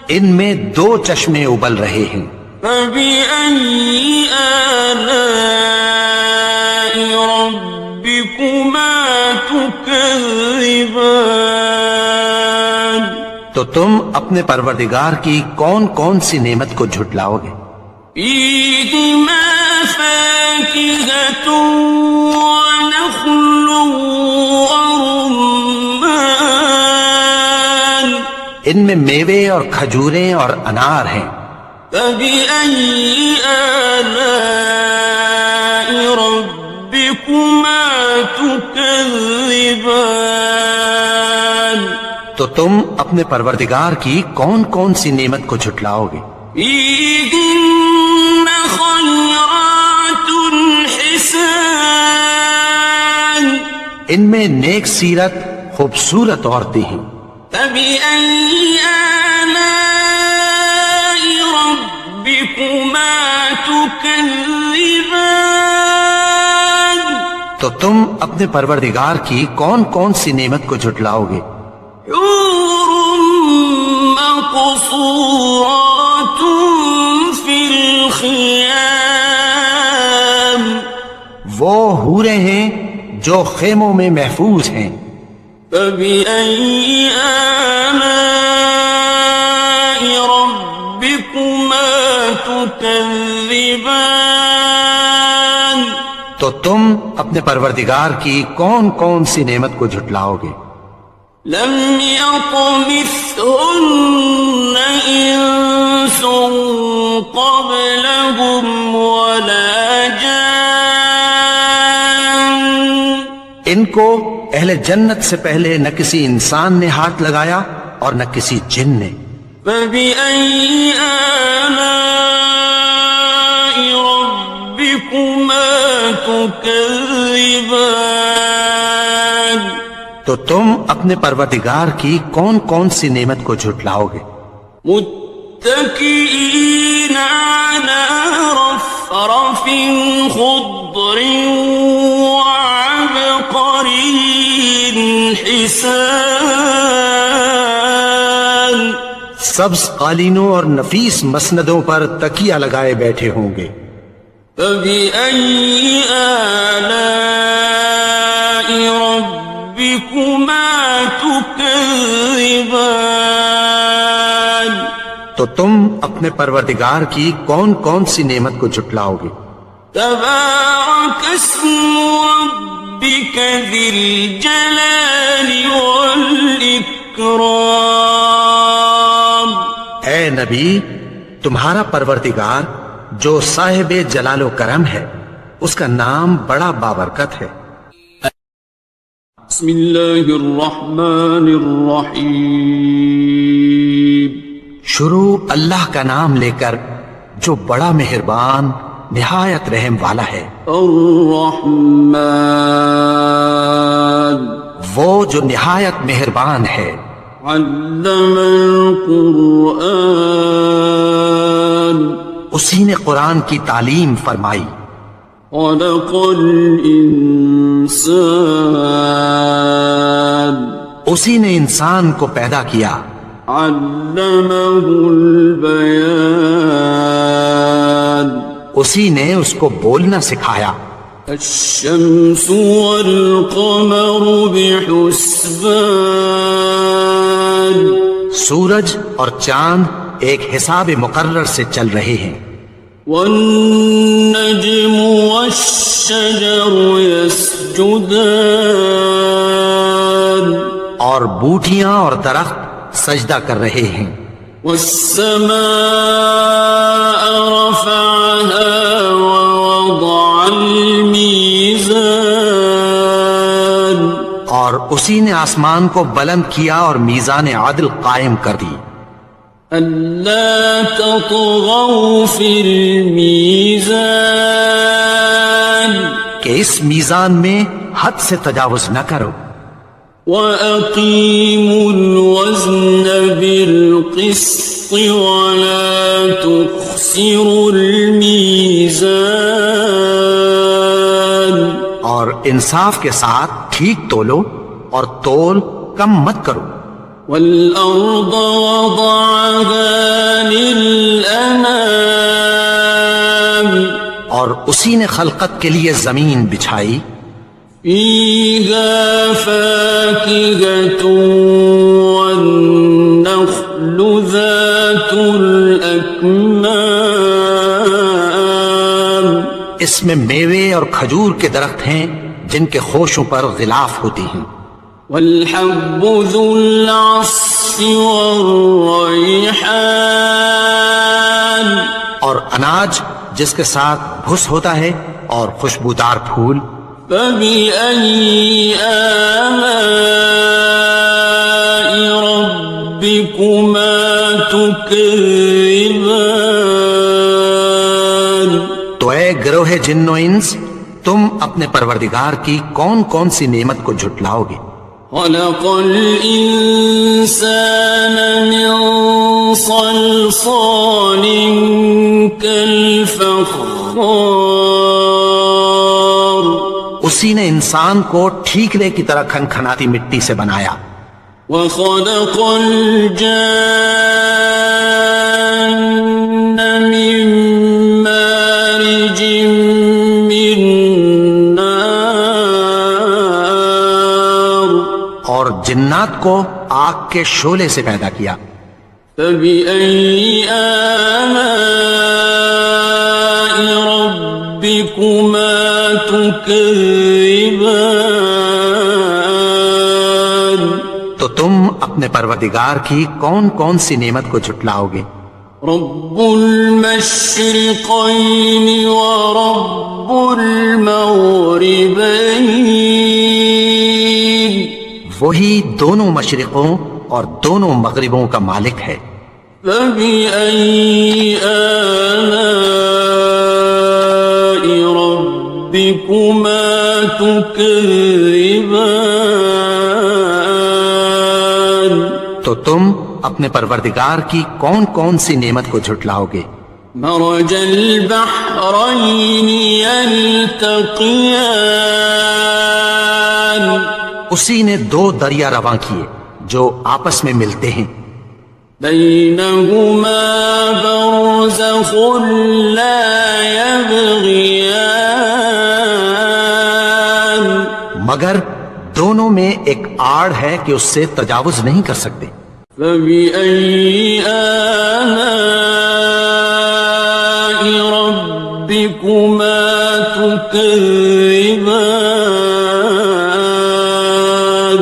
ان میں دو چشمے ابل رہے ہیں. فبأي آلاء ربكما تكذبان. تو تم اپنے پروردگار کی کون کون سی نعمت کو جھٹلاؤ گے؟ فيهما فاكهة ونخل ورمان. ان میں میوے اور کھجوریں اور انار ہیں. فبأي آلاء ربكما تكذبان. تو تم اپنے پروردگار کی کون کون سی نعمت کو جھٹلاؤ گے؟ فيهن خيرات حسان. ان میں نیک سیرت خوبصورت عورتیں ہیں. فبأي آلاء ربكما تكذبان. تو تم اپنے پروردگار کی کون کون سی نعمت کو جھٹلاؤ گے؟ حور مقصورات في الخيام. وہ حوریں ہیں جو خیموں میں محفوظ ہیں. فبأي آلاء ربكما تكذبان تو تم اپنے پروردگار کی کون کون سی نعمت کو جھٹلاؤ گے؟ لم يطمثهن إنس قبلهم ولا جان ان کو اہل جنت سے پہلے نہ کسی انسان نے ہاتھ لگایا اور نہ کسی جن نے. فبأي آلاء ربكما تكذبان تو تم اپنے پروردگار کی کون کون سی نعمت کو جھٹلاؤ گے؟ متكئين على رفرف خضر وعبقري حسان سبز قالینوں اور نفیس مسندوں پر تکیہ لگائے بیٹھے ہوں گے. فبأي آلاء ربكما تكذبان تو تم اپنے پروردگار کی کون کون سی نعمت کو جھٹلاؤ گے؟ تبارك اسم ربك ذي الجلال والإكرام اے نبی، تمہارا پروردگار جو صاحب جلال و کرم ہے، اس کا نام بڑا بابرکت ہے. بسم اللہ الرحمن الرحیم شروع اللہ کا نام لے کر جو بڑا مہربان نہایت رحم والا ہے. الرحمن وہ جو نہایت مہربان ہے. علم القرآن اسی نے قرآن کی تعلیم فرمائی. خلق الانسان اسی نے انسان کو پیدا کیا. علمه البیان اسی نے اس کو بولنا سکھایا. الشمس والقمر بحسبان سورج اور چاند ایک حساب مقرر سے چل رہے ہیں. والنجم والشجر يسجدان اور بوٹیاں اور درخت سجدہ کر رہے ہیں. والسماء رفعها ووضع الميزان اور اسی نے آسمان کو بلند کیا اور میزان عدل قائم کر دی. ألا تطغوا في الميزان کہ اس میزان میں حد سے تجاوز نہ کرو. وأقيموا الوزن بالقسط ولا تخسروا الميزان اور انصاف کے ساتھ ٹھیک تولو اور تول کم مت کرو. والأرض وضعها للأنام اور اسی نے خلقت کے لیے زمین بچھائی. فيها فاكهة والنخل ذات الأكمام اس میں میوے اور کھجور کے درخت ہیں جن کے خوشوں پر غلاف ہوتی ہیں. والحب ذو العصف والريحان اور اناج جس کے ساتھ بھس ہوتا ہے اور خوشبودار پھول. فبأي آلاء ربكما تكذبان تو اے گروہ جن و انس، تم اپنے پروردگار کی کون کون سی نعمت کو جھٹلاؤ گے؟ خلق الإنسان من صلصال كالفخار اسی نے انسان کو ٹھیکرے کی طرح کھنکھناتی مٹی سے بنایا. وخلق الجان من مارج من نار جنات کو آگ کے شعلے سے پیدا کیا۔ فبأي آلاء ربكما تكذبان؟ تو تم اپنے پروردگار کی کون کون سی نعمت کو جھٹلاؤ گے؟ رب المشرقين ورب المغربين، وہی دونوں مشرقوں اور دونوں مغربوں کا مالک ہے۔ فبأي آلاء ربكما تكذبان؟ تو تم اپنے پروردگار کی کون کون سی نعمت کو جھٹلاؤ گے؟ مرج البحرين يلتقيان، اسی نے دو دریا رواں کیے جو آپس میں ملتے ہیں۔ بينهما برزخ لا يبغيان، مگر دونوں میں ایک آڑ ہے کہ اس سے تجاوز نہیں کر سکتے۔ فبأي آلاء ربكما تكذبان؟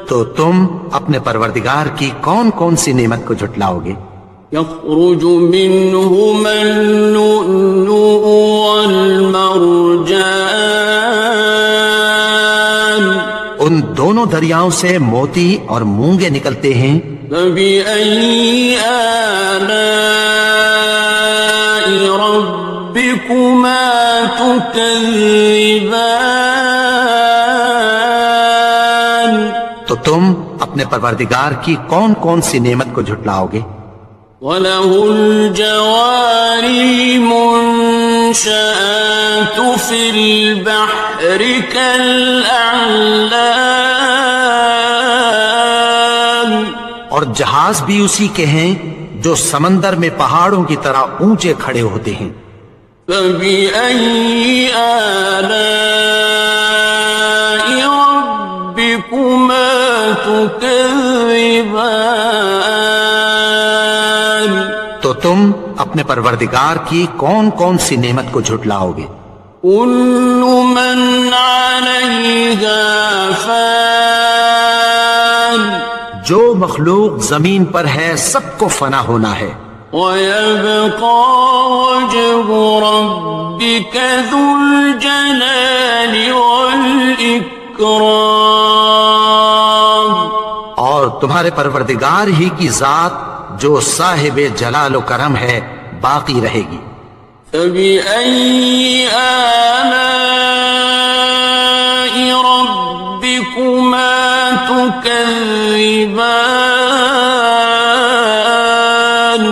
تو تم اپنے پروردگار کی کون کون سی نعمت کو جھٹلاؤ گے؟ يخرج منهما اللؤلؤ والمرجان، ان دونوں دریاؤں سے موتی اور مونگے نکلتے ہیں۔ فبأي آلاء ربكما تكذبان؟ تو تم اپنے پروردگار کی کون کون سی نعمت کو جھٹلاؤ گے؟ وَلَهُ الْجَوَارِ الْمُنشَآتُ فِي الْبَحْرِ كَالْأَعْلَامِ، اور جہاز بھی اسی کے ہیں جو سمندر میں پہاڑوں کی طرح اونچے کھڑے ہوتے ہیں۔ فَبِأَيِّ آلَاءِ رَبِّكُمَا تُكَذِّبَانِ؟ تو تم اپنے پروردگار کی کون کون سی نعمت کو جھٹلاؤ گے؟ كُلُّ مَنْ عَلَيْهَا فَانٍ، جو مخلوق زمین پر ہے سب کو فنا ہونا ہے۔ وَيَبْقَى وَجْهُ رَبِّكَ ذُو الْجَلَالِ وَالْإِكْرَامِ، اور تمہارے پروردگار ہی کی ذات جو صاحب جلال و کرم ہے باقی رہے گی۔ فَبِأَيِّ آلَاءِ رَبِّكُمَا تُكَذِّبَانِ؟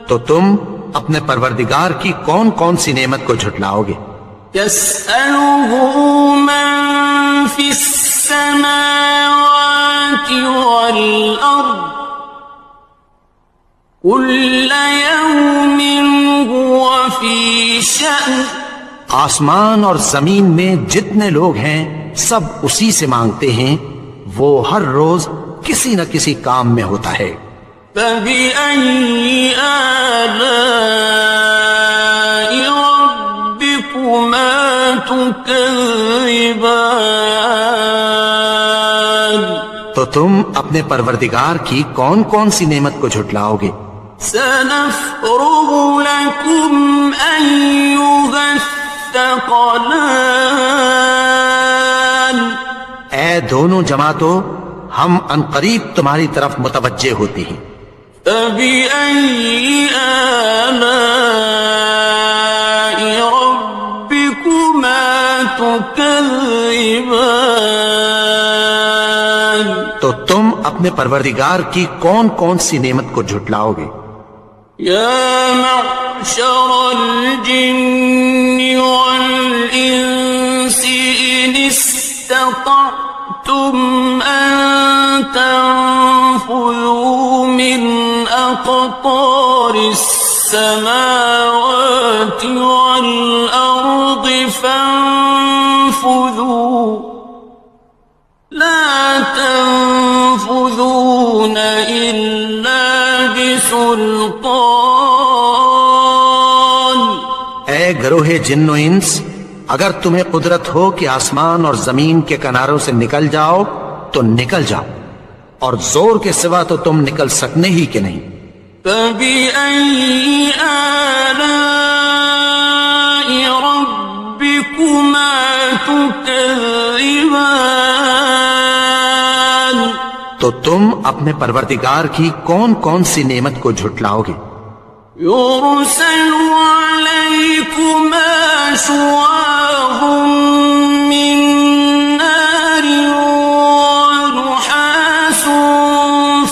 تو تم اپنے پروردگار کی کون کون سی نعمت کو جھٹلاؤ گے؟ يَسْأَلُهُ مَن فِي السَّمَاوَاتِ وَالْأَرْضِ كُلَّ يَوْمٍ هُوَ فِي شَأْنٍ، آسمان اور زمین میں جتنے لوگ ہیں سب اسی سے مانگتے ہیں، وہ ہر روز کسی نہ کسی کام میں ہوتا ہے۔ فَبِأَيِّ آلَاءِ رَبِّكُمَا تُكَذِّبَانِ؟ تو تم اپنے پروردگار کی کون کون سی نعمت کو جھٹلاؤ گے؟ سَنَفْرُغُ لَكُمْ أَيُّهَ الثَّقَلَانِ، اے دونوں جماعتوں، ہم عنقریب تمہاری طرف متوجہ ہوتے ہیں۔ فَبِأَيِّ آلَاءِ رَبِّكُمَا تُكَذِّبَانِ؟ تو تم اپنے پروردگار کی کون کون سی نعمت کو جھٹلاؤ گے؟ يَا مَعْشَرَ الْجِنِّ وَالْإِنسِ إِنِ اسْتَطَعْتُمْ أَن تَنفُذُوا مِنْ أَقْطَارِ السَّمَاوَاتِ وَالْأَرْضِ فَانفُذُوا لَا تَنفُذُونَ إلا بسلطان. اے گروہ جن و انس، اگر تمہیں قدرت ہو کہ آسمان اور زمین کے کناروں سے نکل جاؤ تو نکل جاؤ، اور زور کے سوا تو تم نکل سکنے ہی کہ نہیں. فبأي آلاء ربكما تكذبان. تو تم اپنے پروردگار کی کون کون سی نعمت کو جھٹلاؤ گے؟ يرسل عليكما شواظ من نار ونحاس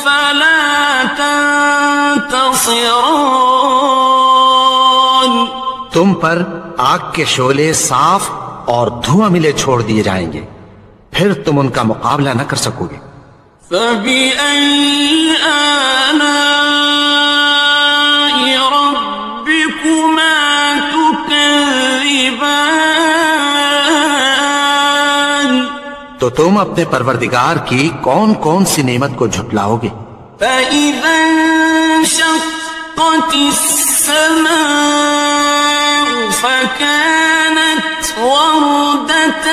فلا تنتصران. تم پر آگ کے شعلے صاف اور دھواں ملے چھوڑ دیے جائیں گے، پھر تم ان کا مقابلہ نہ کر سکو گے. فبأي آلاء ربكما تكذبان. تو تم اپنے پروردگار کی کون کون سی نعمت کو جھٹلاؤ گے؟ فإذا انشقت السماء فكانت وردة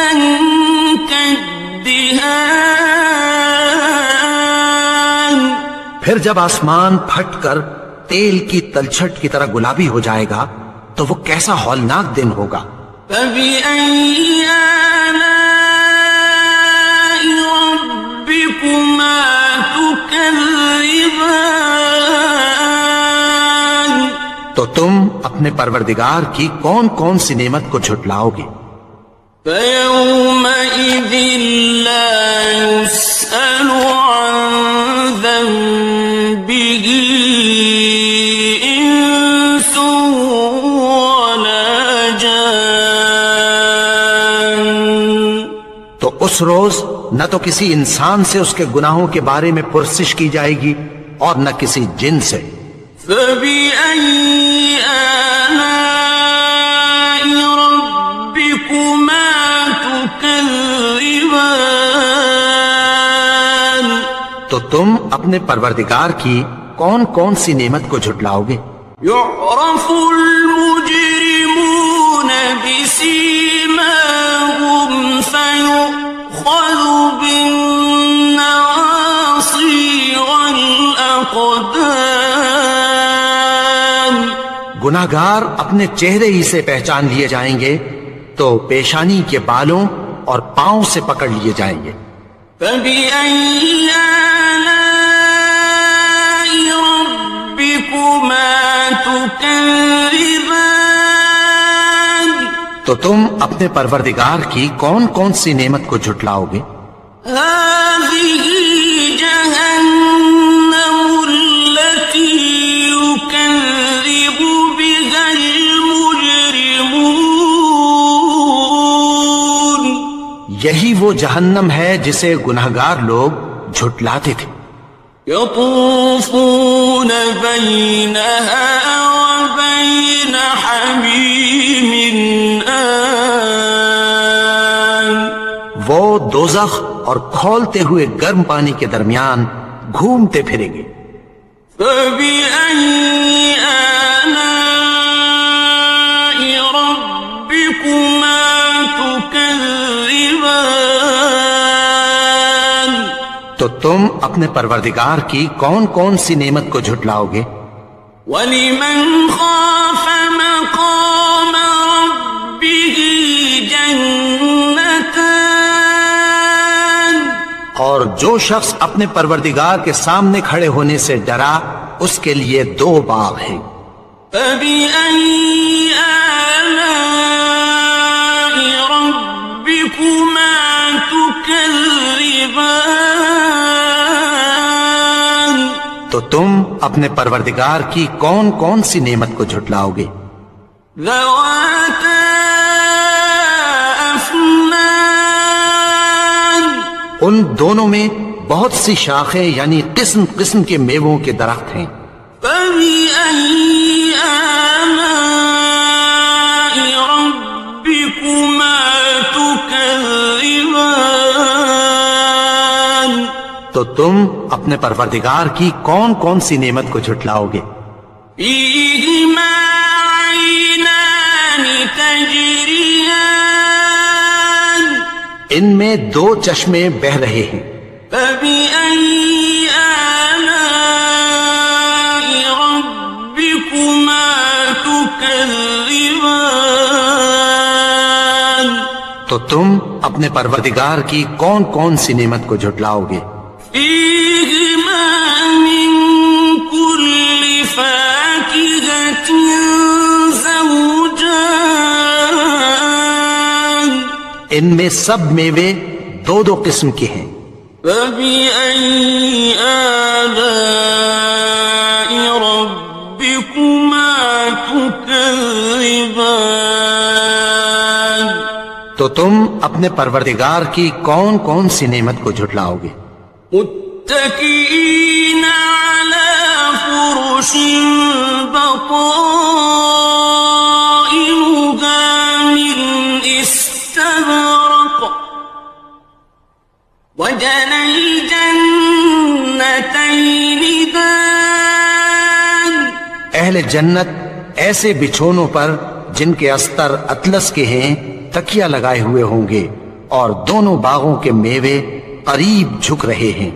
كالدهان. پھر جب آسمان پھٹ کر تیل کی تلچھٹ کی طرح گلابی ہو جائے گا تو وہ کیسا ہولناک دن ہوگا. فبأي آلاء ربكما تكذبان. تو تم اپنے پروردگار کی کون کون سی نعمت کو جھٹلاؤ گے؟ فيومئذ لا يسأل عن ذنبه إنس ولا جان. تو اس روز نہ تو کسی انسان سے اس کے گناہوں کے بارے میں پرسش کی جائے گی اور نہ کسی جن سے. فبأي آلاء ربكما تكذبان. تو تم اپنے پروردگار کی کون کون سی نعمت کو جھٹلاؤ گے؟ يعرف المجرمون بسيماهم فيؤخذ بالنواصي والأقدام. گناہگار اپنے چہرے ہی سے پہچان لیے جائیں گے تو پیشانی کے بالوں اور پاؤں سے پکڑ لیے جائیں گے. فبأي آلاء ربكما تكذبان. تو تم اپنے پروردگار کی کون کون سی نعمت کو جھٹلاؤ گے؟ هذه جهنم التي يكذب بها المجرمون. یہی وہ جہنم ہے جسے گناہگار لوگ جھٹلاتے تھے. يطوفون بينها وبين حميم آن. وہ دوزخ اور کھولتے ہوئے گرم پانی کے درمیان گھومتے پھریں گے. فبأي آلاء ربكما تكذبان. تو تم اپنے پروردگار کی کون کون سی نعمت کو جھٹلاؤ گے؟ وَلِمَنْ خَافَ مَقَامَ رَبِّهِ جَنَّتَانِ. اور جو شخص اپنے پروردگار کے سامنے کھڑے ہونے سے ڈرا اس کے لیے 2 باغ ہیں. فَبِأَيِّ آلَاءِ رَبِّكُمَا تُكَذِّبَانِ. تو تم اپنے پروردگار کی کون کون سی نعمت کو جھٹلاؤ گے؟ ذَوَاتَا أَفْنَانٍ. ان دونوں میں بہت سی شاخیں یعنی قسم قسم کے میووں کے درخت ہیں. فَبِأَيِّ آلَاءِ رَبِّكُمَا تُكَذِّبَانِ. تو تم اپنے پروردگار کی کون کون سی نعمت کو جھٹلاؤ گے؟ فیہما عینان تجریان ان میں دو چشمے بہہ رہے ہیں، فبأي آلاء ربكما تكذبان تو تم اپنے پروردگار کی کون کون سی نعمت کو جھٹلاؤ گے؟ فيهما من كل فاكهة زوجان ان میں سب میوے دو دو قسم کے ہیں، فبأي آلاء ربكما تكذبان تو تم اپنے پروردگار کی کون کون سی نعمت کو جھٹلاؤ گے؟ متكئين على فرش بطائنها من استبرق وجنى الجنتين دان اہل جنت ایسے بچھونوں پر جن کے استر اطلس کے ہیں تکیہ لگائے ہوئے ہوں گے، اور دونوں باغوں کے میوے قریب جھک رہے ہیں۔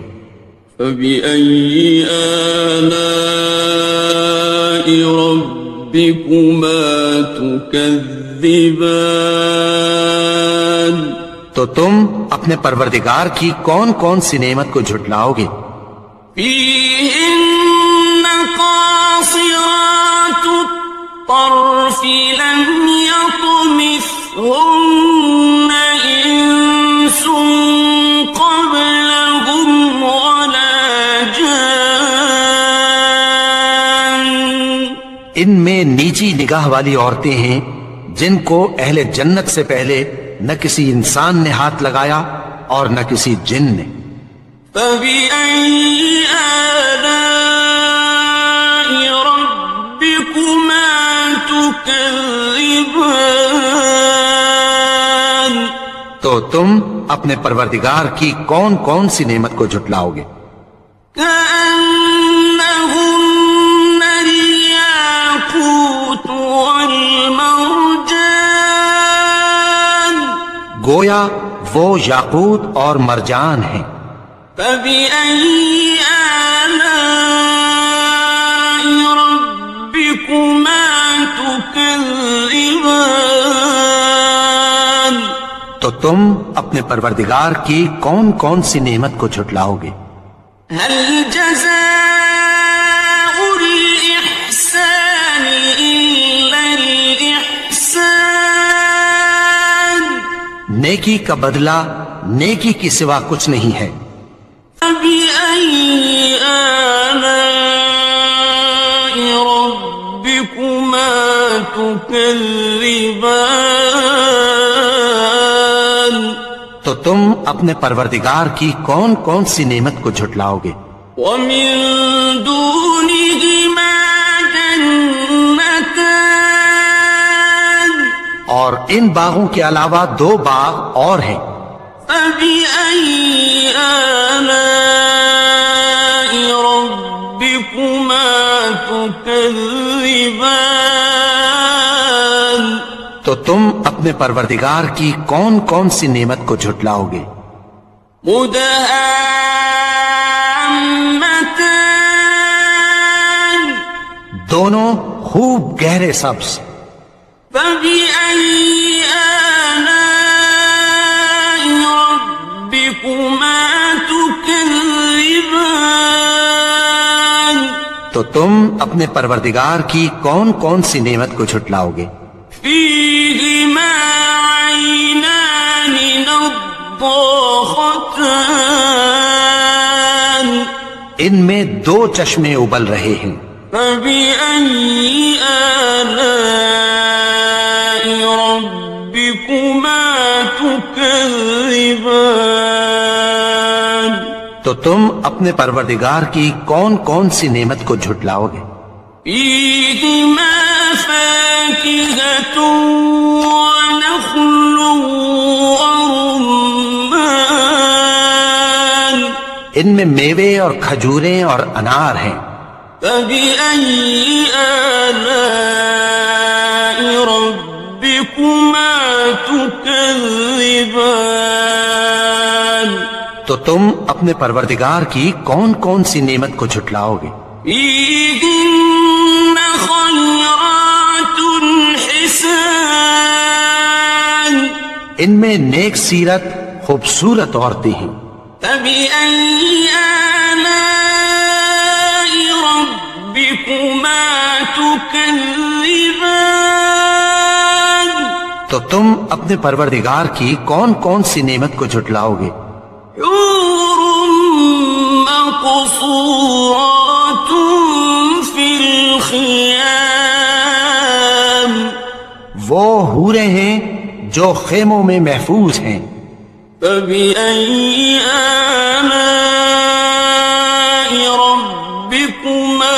فبأي آلاء ربكما تكذبان تو تم اپنے پروردگار کی کون کون سی نعمت کو جھٹلاؤ گے؟ فيهن قاصرات الطرف لم يطمثهن إنس قبلهم ولا جان ان میں نیچی نگاہ والی عورتیں ہیں جن کو اہل جنت سے پہلے نہ کسی انسان نے ہاتھ لگایا اور نہ کسی جن نے۔ فبأي آلاء ربكما تكذبان تو تم اپنے پروردگار کی کون کون سی نعمت کو جھٹلاؤ گے؟ كأنهن الياقوت والمرجان گویا وہ یاقوت اور مرجان ہیں۔ فبأي آلاء ربكما تكذبان تو تم اپنے پروردگار کی کون کون سی نعمت کو جھٹلاؤ گے؟ هل جزاء الإحسان إلا الإحسان نیکی کا بدلہ نیکی کی سوا کچھ نہیں ہے۔ فبأي آلاء ربكما تكذبان تو تم اپنے پروردگار کی کون کون سی نعمت کو جھٹلاؤ گے؟ ومن دونهما جنتان اور ان باغوں کے علاوہ دو باغ اور ہیں۔ فبأي آلاء ربكما تكذبان تو تم اپنے پروردگار کی کون کون سی نعمت کو جھٹلاؤ گے؟ مدهامتان دونوں خوب گہرے سبز۔ فبأي آلاء ربكما تكذبان تو تم اپنے پروردگار کی کون کون سی نعمت کو جھٹلاؤ گے؟ فيهما عينان نضاختان ان میں دو چشمے ابل رہے ہیں۔ فبأي آلاء ربكما تكذبان تو تم اپنے پروردگار کی کون کون سی نعمت کو جھٹلاؤ گے؟ فيهما فاكهة ونخل ورمان ان میں میوے اور کھجوریں اور انار ہیں۔ فبأي آلاء ربكما تكذبان تو تم اپنے پروردگار کی کون کون سی نعمت کو جھٹلاؤ گے؟ فيهن خيرات حسان ان میں نیک سیرت خوبصورت عورتیں ہیں۔ فبأي آلاء ربكما تكذبان تو تم اپنے پروردگار کی کون کون سی نعمت کو جھٹلاؤ گے؟ حور مقصورات في الخيام وہ حوریں ہیں جو خیموں میں محفوظ ہیں۔ فبأي آلاء ربكما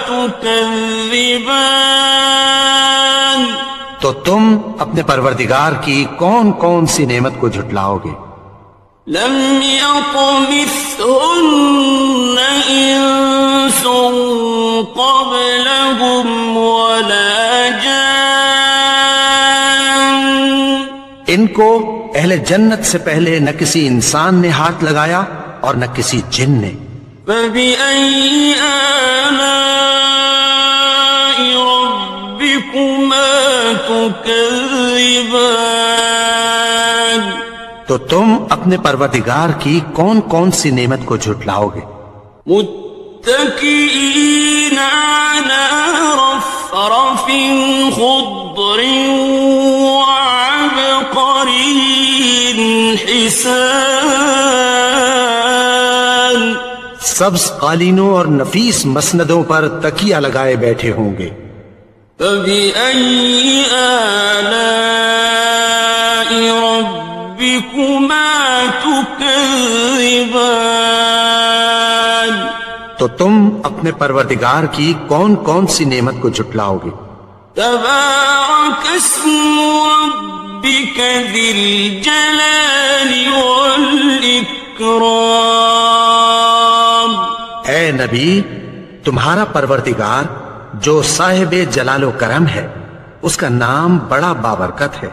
تكذبان تو تم اپنے پروردگار کی کون کون سی نعمت کو جھٹلاؤ گے؟ لم يطمثهن إنس قبلهم ولا جان ان کو اہل جنت سے پہلے نہ کسی انسان نے ہاتھ لگایا اور نہ کسی جن نے۔ فبأي آلاء ربكما تكذبان تو تم اپنے پروردگار کی کون کون سی نعمت کو جھٹلاؤ گے؟ متكئين على رفرف خضر وعبقري حسان سبز قالینوں اور نفیس مسندوں پر تکیہ لگائے بیٹھے ہوں گے۔ فبأي آلاء ربكما تكذبان تو تم اپنے پروردگار کی کون کون سی نعمت کو جھٹلاؤ گے؟ تبارك اسم ربك ذي الجلال والإكرام اے نبی، تمہارا پروردگار جو صاحب جلال و کرم ہے، اس کا نام بڑا بابرکت ہے۔